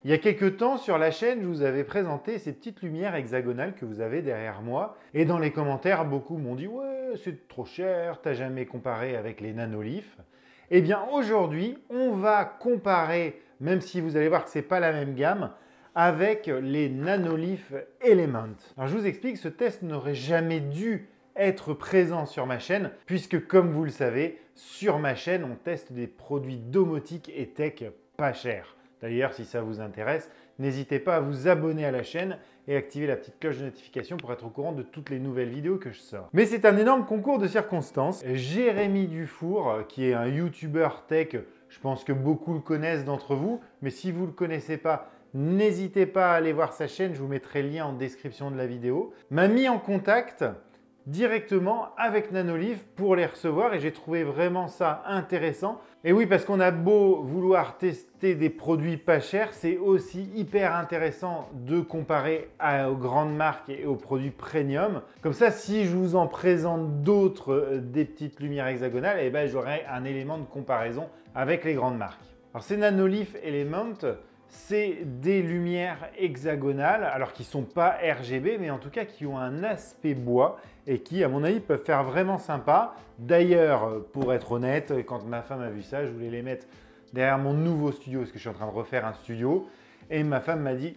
Il y a quelques temps sur la chaîne, je vous avais présenté ces petites lumières hexagonales que vous avez derrière moi. Et dans les commentaires, beaucoup m'ont dit « Ouais, c'est trop cher, t'as jamais comparé avec les Nanolith ». Eh bien aujourd'hui, on va comparer, même si vous allez voir que ce n'est pas la même gamme, avec les Nanolith Element. Alors je vous explique, ce test n'aurait jamais dû être présent sur ma chaîne, puisque comme vous le savez, sur ma chaîne, on teste des produits domotique et tech pas chers. D'ailleurs, si ça vous intéresse, n'hésitez pas à vous abonner à la chaîne et activer la petite cloche de notification pour être au courant de toutes les nouvelles vidéos que je sors. Mais c'est un énorme concours de circonstances. Jérémy Dufour, qui est un YouTuber tech, je pense que beaucoup le connaissent d'entre vous, mais si vous ne le connaissez pas, n'hésitez pas à aller voir sa chaîne, je vous mettrai le lien en description de la vidéo, m'a mis en contact directement avec Nanolith pour les recevoir et j'ai trouvé vraiment ça intéressant. Et oui, parce qu'on a beau vouloir tester des produits pas chers, c'est aussi hyper intéressant de comparer aux grandes marques et aux produits premium. Comme ça, si je vous en présente d'autres, des petites lumières hexagonales, eh ben, j'aurai un élément de comparaison avec les grandes marques. Alors ces Nanolith Element, c'est des lumières hexagonales, alors qui ne sont pas RGB, mais en tout cas qui ont un aspect bois et qui, à mon avis, peuvent faire vraiment sympa. D'ailleurs, pour être honnête, quand ma femme a vu ça, je voulais les mettre derrière mon nouveau studio, parce que je suis en train de refaire un studio, et ma femme m'a dit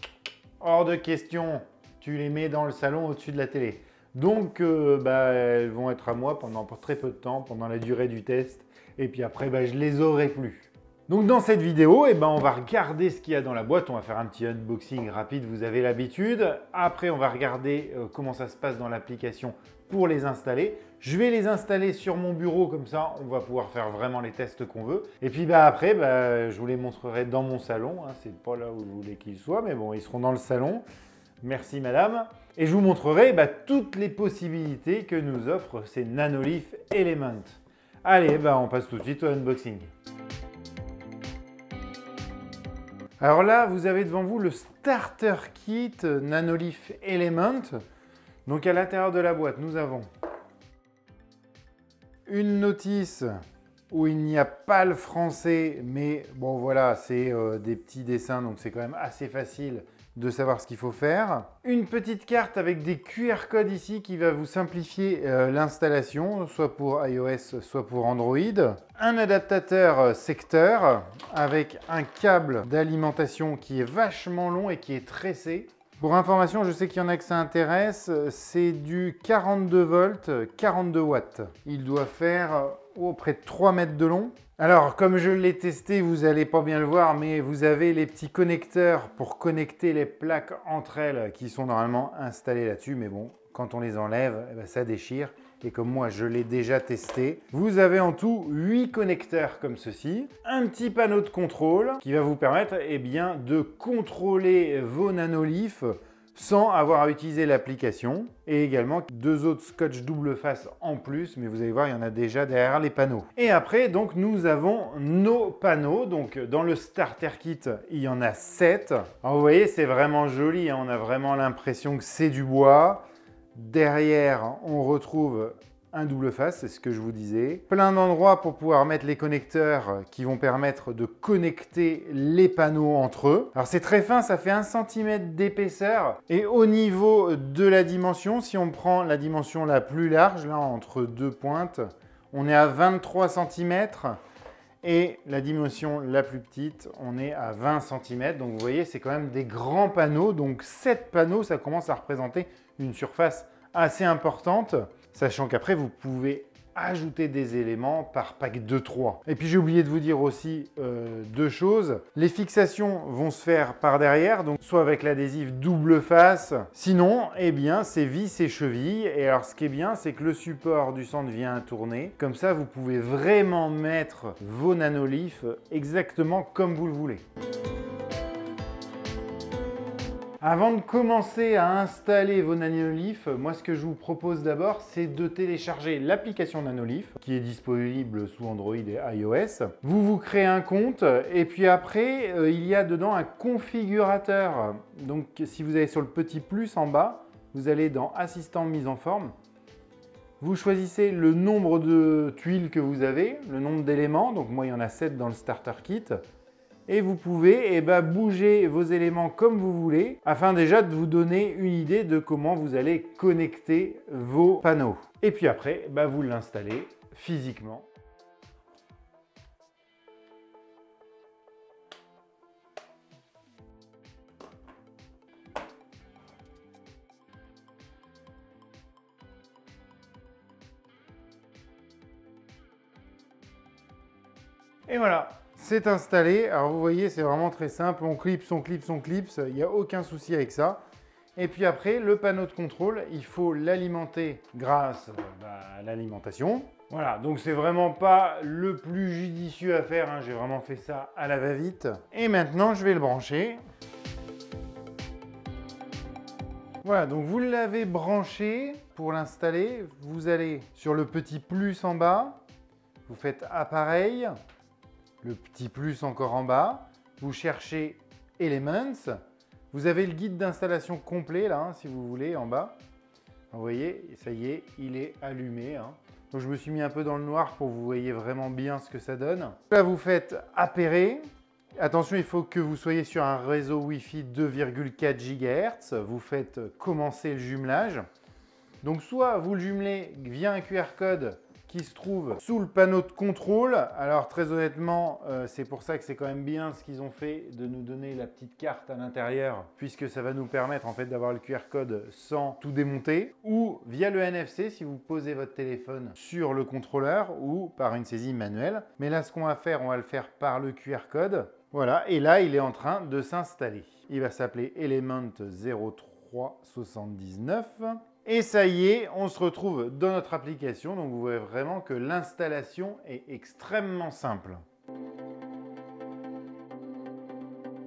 « Hors de question, tu les mets dans le salon au-dessus de la télé ». Donc, elles vont être à moi pendant très peu de temps, pendant la durée du test, et puis après, je ne les aurai plus. Donc dans cette vidéo, on va regarder ce qu'il y a dans la boîte. On va faire un petit unboxing rapide, vous avez l'habitude. Après, on va regarder comment ça se passe dans l'application pour les installer. Je vais les installer sur mon bureau, comme ça, on va pouvoir faire vraiment les tests qu'on veut. Et puis après, je vous les montrerai dans mon salon. C'est pas là où je voulais qu'ils soient, mais bon, ils seront dans le salon. Merci madame. Et je vous montrerai toutes les possibilités que nous offrent ces Nanolith Element. Allez, on passe tout de suite au unboxing. Alors là, vous avez devant vous le Starter Kit Nanolith Element. Donc à l'intérieur de la boîte, nous avons une notice où il n'y a pas le français, mais bon voilà, c'est des petits dessins, donc c'est quand même assez facile de savoir ce qu'il faut faire. Une petite carte avec des QR codes ici qui va vous simplifier l'installation, soit pour iOS, soit pour Android. Un adaptateur secteur avec un câble d'alimentation qui est vachement long et qui est tressé. Pour information, je sais qu'il y en a que ça intéresse, c'est du 42 volts, 42 watts. Il doit faire près de 3 mètres de long. Alors, comme je l'ai testé, vous n'allez pas bien le voir, mais vous avez les petits connecteurs pour connecter les plaques entre elles qui sont normalement installées là-dessus. Mais bon, quand on les enlève, ça déchire. Et comme moi, je l'ai déjà testé, vous avez en tout 8 connecteurs comme ceci. Un petit panneau de contrôle qui va vous permettre de contrôler vos Nanolith sans avoir à utiliser l'application. Et également 2 autres scotch double face en plus, mais vous allez voir, il y en a déjà derrière les panneaux. Et après, donc, nous avons nos panneaux. Donc, dans le Starter Kit, il y en a 7. Alors, vous voyez, c'est vraiment joli, on a vraiment l'impression que c'est du bois. Derrière, on retrouve un double face, c'est ce que je vous disais. Plein d'endroits pour pouvoir mettre les connecteurs qui vont permettre de connecter les panneaux entre eux. Alors c'est très fin, ça fait 1 cm d'épaisseur. Et au niveau de la dimension, si on prend la dimension la plus large, là entre deux pointes, on est à 23 cm. Et la dimension la plus petite, on est à 20 cm. Donc vous voyez, c'est quand même des grands panneaux. Donc 7 panneaux, ça commence à représenter une surface assez importante. Sachant qu'après, vous pouvez ajouter des éléments par pack de 3. Et puis j'ai oublié de vous dire aussi 2 choses. Les fixations vont se faire par derrière, donc soit avec l'adhésif double face, sinon c'est vis et chevilles. Et alors ce qui est bien, c'est que le support du centre vient à tourner. Comme ça, vous pouvez vraiment mettre vos Nanolith exactement comme vous le voulez. Avant de commencer à installer vos Nanolith, moi ce que je vous propose d'abord, c'est de télécharger l'application Nanolith qui est disponible sous Android et iOS. Vous vous créez un compte et puis après, il y a dedans un configurateur. Donc si vous allez sur le petit plus en bas, vous allez dans Assistant mise en forme. Vous choisissez le nombre de tuiles que vous avez, le nombre d'éléments. Donc moi, il y en a 7 dans le Starter Kit. et vous pouvez bouger vos éléments comme vous voulez afin déjà de vous donner une idée de comment vous allez connecter vos panneaux. Et puis après, vous l'installez physiquement. Et voilà, c'est installé. Alors vous voyez, c'est vraiment très simple. On clipse, on clipse, on clipse. Il n'y a aucun souci avec ça. Et puis après, le panneau de contrôle, il faut l'alimenter grâce à l'alimentation. Voilà, donc c'est vraiment pas le plus judicieux à faire, hein. J'ai vraiment fait ça à la va-vite. Et maintenant, je vais le brancher. Voilà, donc vous l'avez branché. Pour l'installer, vous allez sur le petit plus en bas. Vous faites appareil. Le petit plus encore en bas. Vous cherchez Elements. Vous avez le guide d'installation complet là, hein, si vous voulez, en bas. Vous voyez, ça y est, il est allumé, hein. Donc je me suis mis un peu dans le noir pour que vous voyez vraiment bien ce que ça donne. Là, vous faites appairer. Attention, il faut que vous soyez sur un réseau Wi-Fi 2,4 GHz. Vous faites commencer le jumelage. Donc soit vous le jumelez via un QR code qui se trouve sous le panneau de contrôle. Alors très honnêtement, c'est pour ça que c'est quand même bien ce qu'ils ont fait de nous donner la petite carte à l'intérieur, puisque ça va nous permettre en fait d'avoir le QR code sans tout démonter, ou via le NFC si vous posez votre téléphone sur le contrôleur ou par une saisie manuelle. Mais là, ce qu'on va faire, on va le faire par le QR code. Voilà, et là, il est en train de s'installer. Il va s'appeler Element 0379. Et ça y est, on se retrouve dans notre application. Donc vous voyez vraiment que l'installation est extrêmement simple.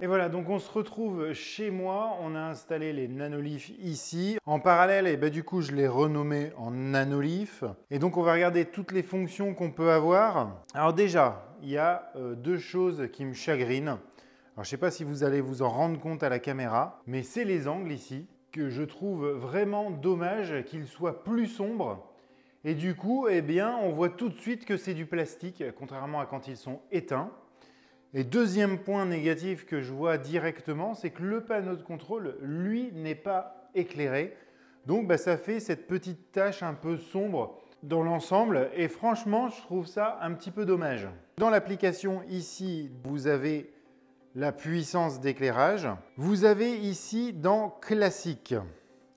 Et voilà, donc on se retrouve chez moi. On a installé les Nanolith ici. En parallèle, et du coup, je l'ai renommé en Nanolith. Et donc on va regarder toutes les fonctions qu'on peut avoir. Alors déjà, il y a deux choses qui me chagrinent. Alors je ne sais pas si vous allez vous en rendre compte à la caméra, mais c'est les angles ici, que je trouve vraiment dommage qu'ils soient plus sombres. Et du coup, on voit tout de suite que c'est du plastique, contrairement à quand ils sont éteints. Et deuxième point négatif que je vois directement, c'est que le panneau de contrôle, lui, n'est pas éclairé. Donc ça fait cette petite tache un peu sombre dans l'ensemble. Et franchement, je trouve ça un petit peu dommage. Dans l'application ici, vous avez la puissance d'éclairage. Vous avez ici dans classique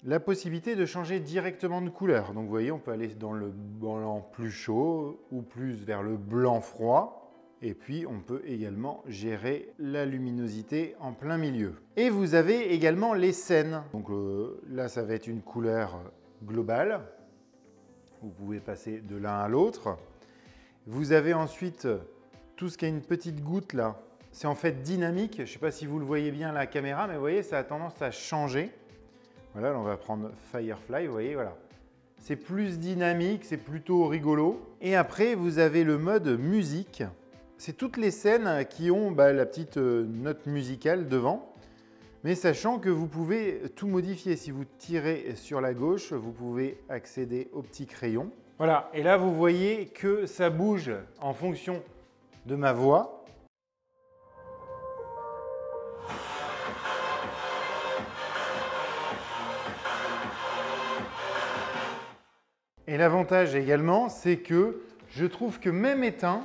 la possibilité de changer directement de couleur. Donc vous voyez, on peut aller dans le blanc plus chaud ou plus vers le blanc froid. Et puis on peut également gérer la luminosité en plein milieu. Et vous avez également les scènes. Donc là, ça va être une couleur globale. Vous pouvez passer de l'un à l'autre. Vous avez ensuite tout ce qui a une petite goutte là. C'est en fait dynamique. Je ne sais pas si vous le voyez bien à la caméra, mais vous voyez, ça a tendance à changer. Voilà, là, on va prendre Firefly, vous voyez, voilà. C'est plus dynamique, c'est plutôt rigolo. Et après, vous avez le mode musique. C'est toutes les scènes qui ont la petite note musicale devant. Mais sachant que vous pouvez tout modifier. Si vous tirez sur la gauche, vous pouvez accéder au petit crayon. Voilà, et là, vous voyez que ça bouge en fonction de ma voix. Et l'avantage également, c'est que je trouve que même éteint,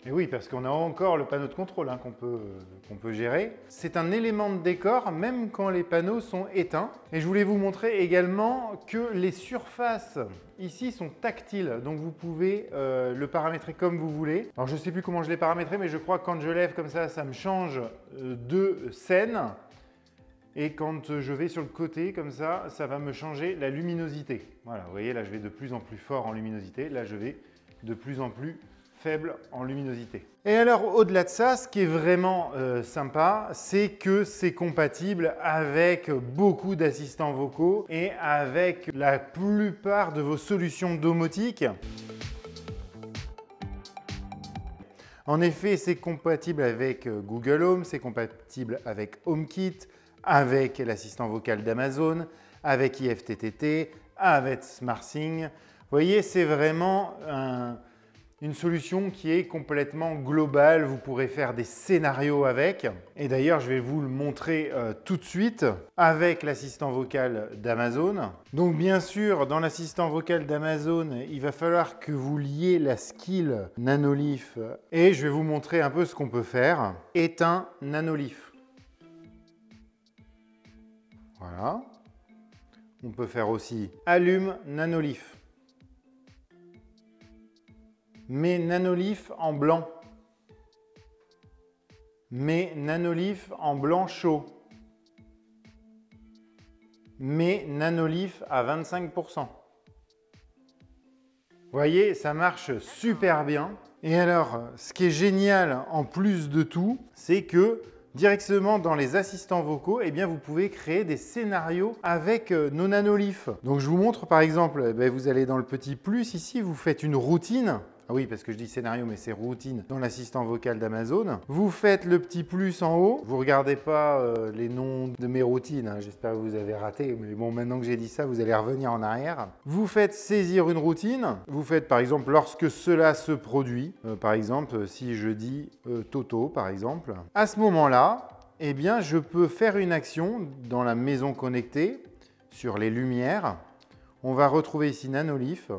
et oui, parce qu'on a encore le panneau de contrôle qu'on peut gérer, c'est un élément de décor même quand les panneaux sont éteints. Et je voulais vous montrer également que les surfaces ici sont tactiles, donc vous pouvez le paramétrer comme vous voulez. Alors je ne sais plus comment je l'ai paramétré, mais je crois que quand je lève comme ça me change de scène. Et quand je vais sur le côté, comme ça, ça va me changer la luminosité. Voilà, vous voyez, là, je vais de plus en plus fort en luminosité. Là, je vais de plus en plus faible en luminosité. Et alors, au-delà de ça, ce qui est vraiment sympa, c'est que c'est compatible avec beaucoup d'assistants vocaux et avec la plupart de vos solutions domotiques. En effet, c'est compatible avec Google Home, c'est compatible avec HomeKit, avec l'assistant vocal d'Amazon, avec IFTTT, avec SmartThings. Vous voyez, c'est vraiment Une solution qui est complètement globale, vous pourrez faire des scénarios avec. Et d'ailleurs, je vais vous le montrer tout de suite avec l'assistant vocal d'Amazon. Donc bien sûr, dans l'assistant vocal d'Amazon, il va falloir que vous liez la skill Nanolith et je vais vous montrer un peu ce qu'on peut faire. Éteins Nanolith. Voilà. On peut faire aussi allume Nanolith. Mets Nanolith en blanc. Mets Nanolith en blanc chaud. Mets Nanolith à 25%. Vous voyez, ça marche super bien. Et alors, ce qui est génial en plus de tout, c'est que directement dans les assistants vocaux, eh bien, vous pouvez créer des scénarios avec nos Nanolith. Donc, je vous montre par exemple, vous allez dans le petit plus ici, vous faites une routine. Ah oui, parce que je dis scénario, mais c'est routine dans l'assistant vocal d'Amazon. Vous faites le petit plus en haut. Vous ne regardez pas les noms de mes routines. Hein. J'espère que vous avez raté. Mais bon, maintenant que j'ai dit ça, vous allez revenir en arrière. Vous faites saisir une routine. Vous faites, par exemple, lorsque cela se produit. Par exemple, si je dis Toto, par exemple. À ce moment-là, eh bien, je peux faire une action dans la maison connectée sur les lumières. On va retrouver ici Nanolith.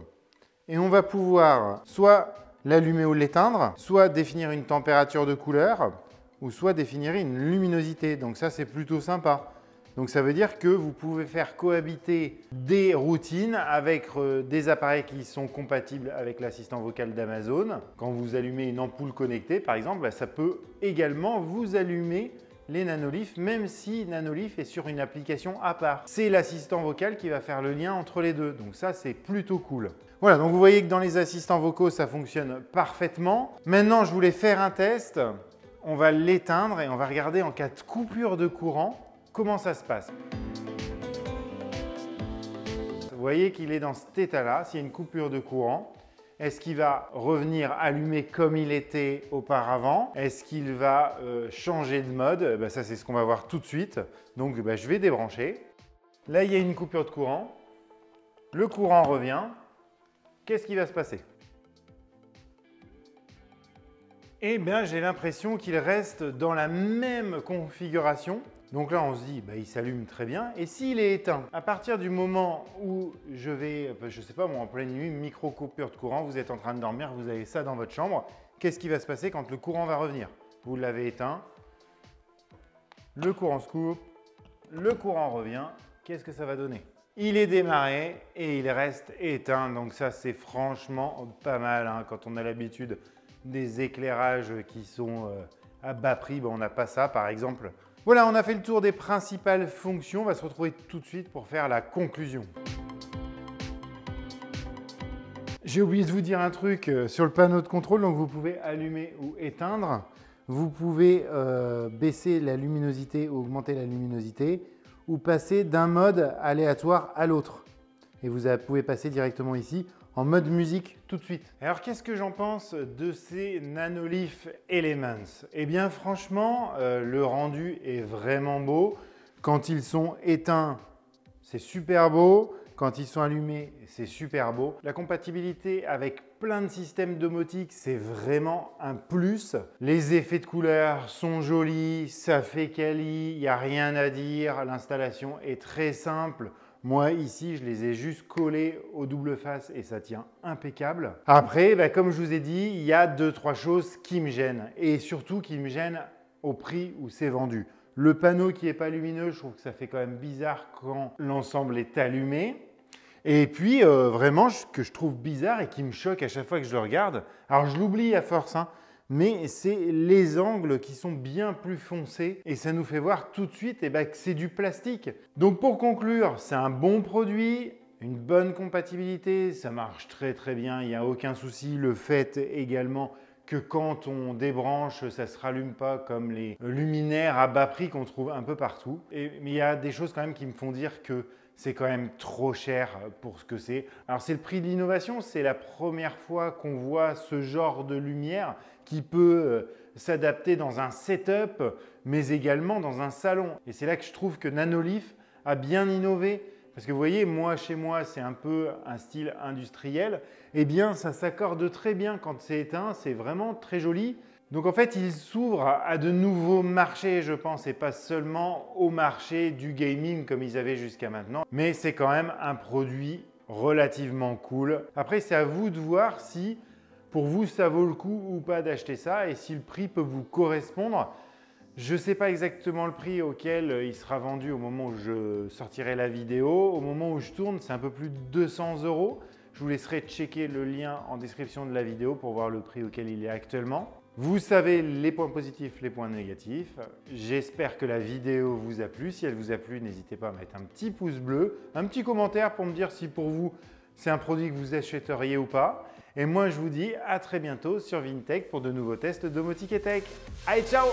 Et on va pouvoir soit l'allumer ou l'éteindre, soit définir une température de couleur, ou soit définir une luminosité. Donc ça, c'est plutôt sympa. Donc ça veut dire que vous pouvez faire cohabiter des routines avec des appareils qui sont compatibles avec l'assistant vocal d'Amazon. Quand vous allumez une ampoule connectée, par exemple, ça peut également vous allumer les Nanolith, même si Nanolith est sur une application à part. C'est l'assistant vocal qui va faire le lien entre les deux. Donc ça, c'est plutôt cool. Voilà, donc vous voyez que dans les assistants vocaux, ça fonctionne parfaitement. Maintenant, je voulais faire un test. On va l'éteindre et on va regarder en cas de coupure de courant, comment ça se passe. Vous voyez qu'il est dans cet état-là, s'il y a une coupure de courant. Est-ce qu'il va revenir allumé comme il était auparavant? Est-ce qu'il va changer de mode? Ça, c'est ce qu'on va voir tout de suite. Donc, je vais débrancher. Là, il y a une coupure de courant. Le courant revient. Qu'est-ce qui va se passer? Eh bien, j'ai l'impression qu'il reste dans la même configuration. Donc là, on se dit, il s'allume très bien. Et s'il est éteint, à partir du moment où je vais, je ne sais pas, moi, en pleine nuit, micro-coupure de courant, vous êtes en train de dormir, vous avez ça dans votre chambre, qu'est-ce qui va se passer quand le courant va revenir? Vous l'avez éteint, le courant se coupe, le courant revient, qu'est-ce que ça va donner? Il est démarré et il reste éteint. Donc ça, c'est franchement pas mal. Hein. Quand on a l'habitude des éclairages qui sont à bas prix, on n'a pas ça, par exemple. Voilà, on a fait le tour des principales fonctions. On va se retrouver tout de suite pour faire la conclusion. J'ai oublié de vous dire un truc sur le panneau de contrôle. Donc vous pouvez allumer ou éteindre. Vous pouvez baisser la luminosité ou augmenter la luminosité, ou passer d'un mode aléatoire à l'autre. Et vous pouvez passer directement ici en mode musique tout de suite. Alors qu'est-ce que j'en pense de ces Nanolith Elements? Eh bien franchement, le rendu est vraiment beau. Quand ils sont éteints, c'est super beau. Quand ils sont allumés, c'est super beau. La compatibilité avec plein de systèmes domotiques, c'est vraiment un plus. Les effets de couleurs sont jolis, ça fait quali, il n'y a rien à dire. L'installation est très simple. Moi, ici, je les ai juste collés au double face et ça tient impeccable. Après, comme je vous ai dit, il y a 2-3 choses qui me gênent et surtout qui me gênent au prix où c'est vendu. Le panneau qui n'est pas lumineux, je trouve que ça fait quand même bizarre quand l'ensemble est allumé. Et puis, vraiment, ce que je trouve bizarre et qui me choque à chaque fois que je le regarde, alors je l'oublie à force, hein, mais c'est les angles qui sont bien plus foncés et ça nous fait voir tout de suite que c'est du plastique. Donc pour conclure, c'est un bon produit, une bonne compatibilité, ça marche très très bien, il n'y a aucun souci. Le fait également que quand on débranche, ça ne se rallume pas comme les luminaires à bas prix qu'on trouve un peu partout. Mais il y a des choses quand même qui me font dire que c'est quand même trop cher pour ce que c'est. Alors c'est le prix de l'innovation, c'est la première fois qu'on voit ce genre de lumière qui peut s'adapter dans un setup, mais également dans un salon. Et c'est là que je trouve que Nanolith a bien innové Parce que vous voyez, moi, chez moi, c'est un peu un style industriel. Eh bien, ça s'accorde très bien quand c'est éteint, c'est vraiment très joli. Donc en fait, il s'ouvre à de nouveaux marchés, je pense, et pas seulement au marché du gaming comme ils avaient jusqu'à maintenant. Mais c'est quand même un produit relativement cool. Après, c'est à vous de voir si pour vous, ça vaut le coup ou pas d'acheter ça et si le prix peut vous correspondre. Je ne sais pas exactement le prix auquel il sera vendu au moment où je sortirai la vidéo. Au moment où je tourne, c'est un peu plus de 200 €. Je vous laisserai checker le lien en description de la vidéo pour voir le prix auquel il est actuellement. Vous savez les points positifs, les points négatifs. J'espère que la vidéo vous a plu. Si elle vous a plu, n'hésitez pas à mettre un petit pouce bleu, un petit commentaire pour me dire si pour vous, c'est un produit que vous achèteriez ou pas. Et moi, je vous dis à très bientôt sur Vintech pour de nouveaux tests domotique et tech. Allez, ciao!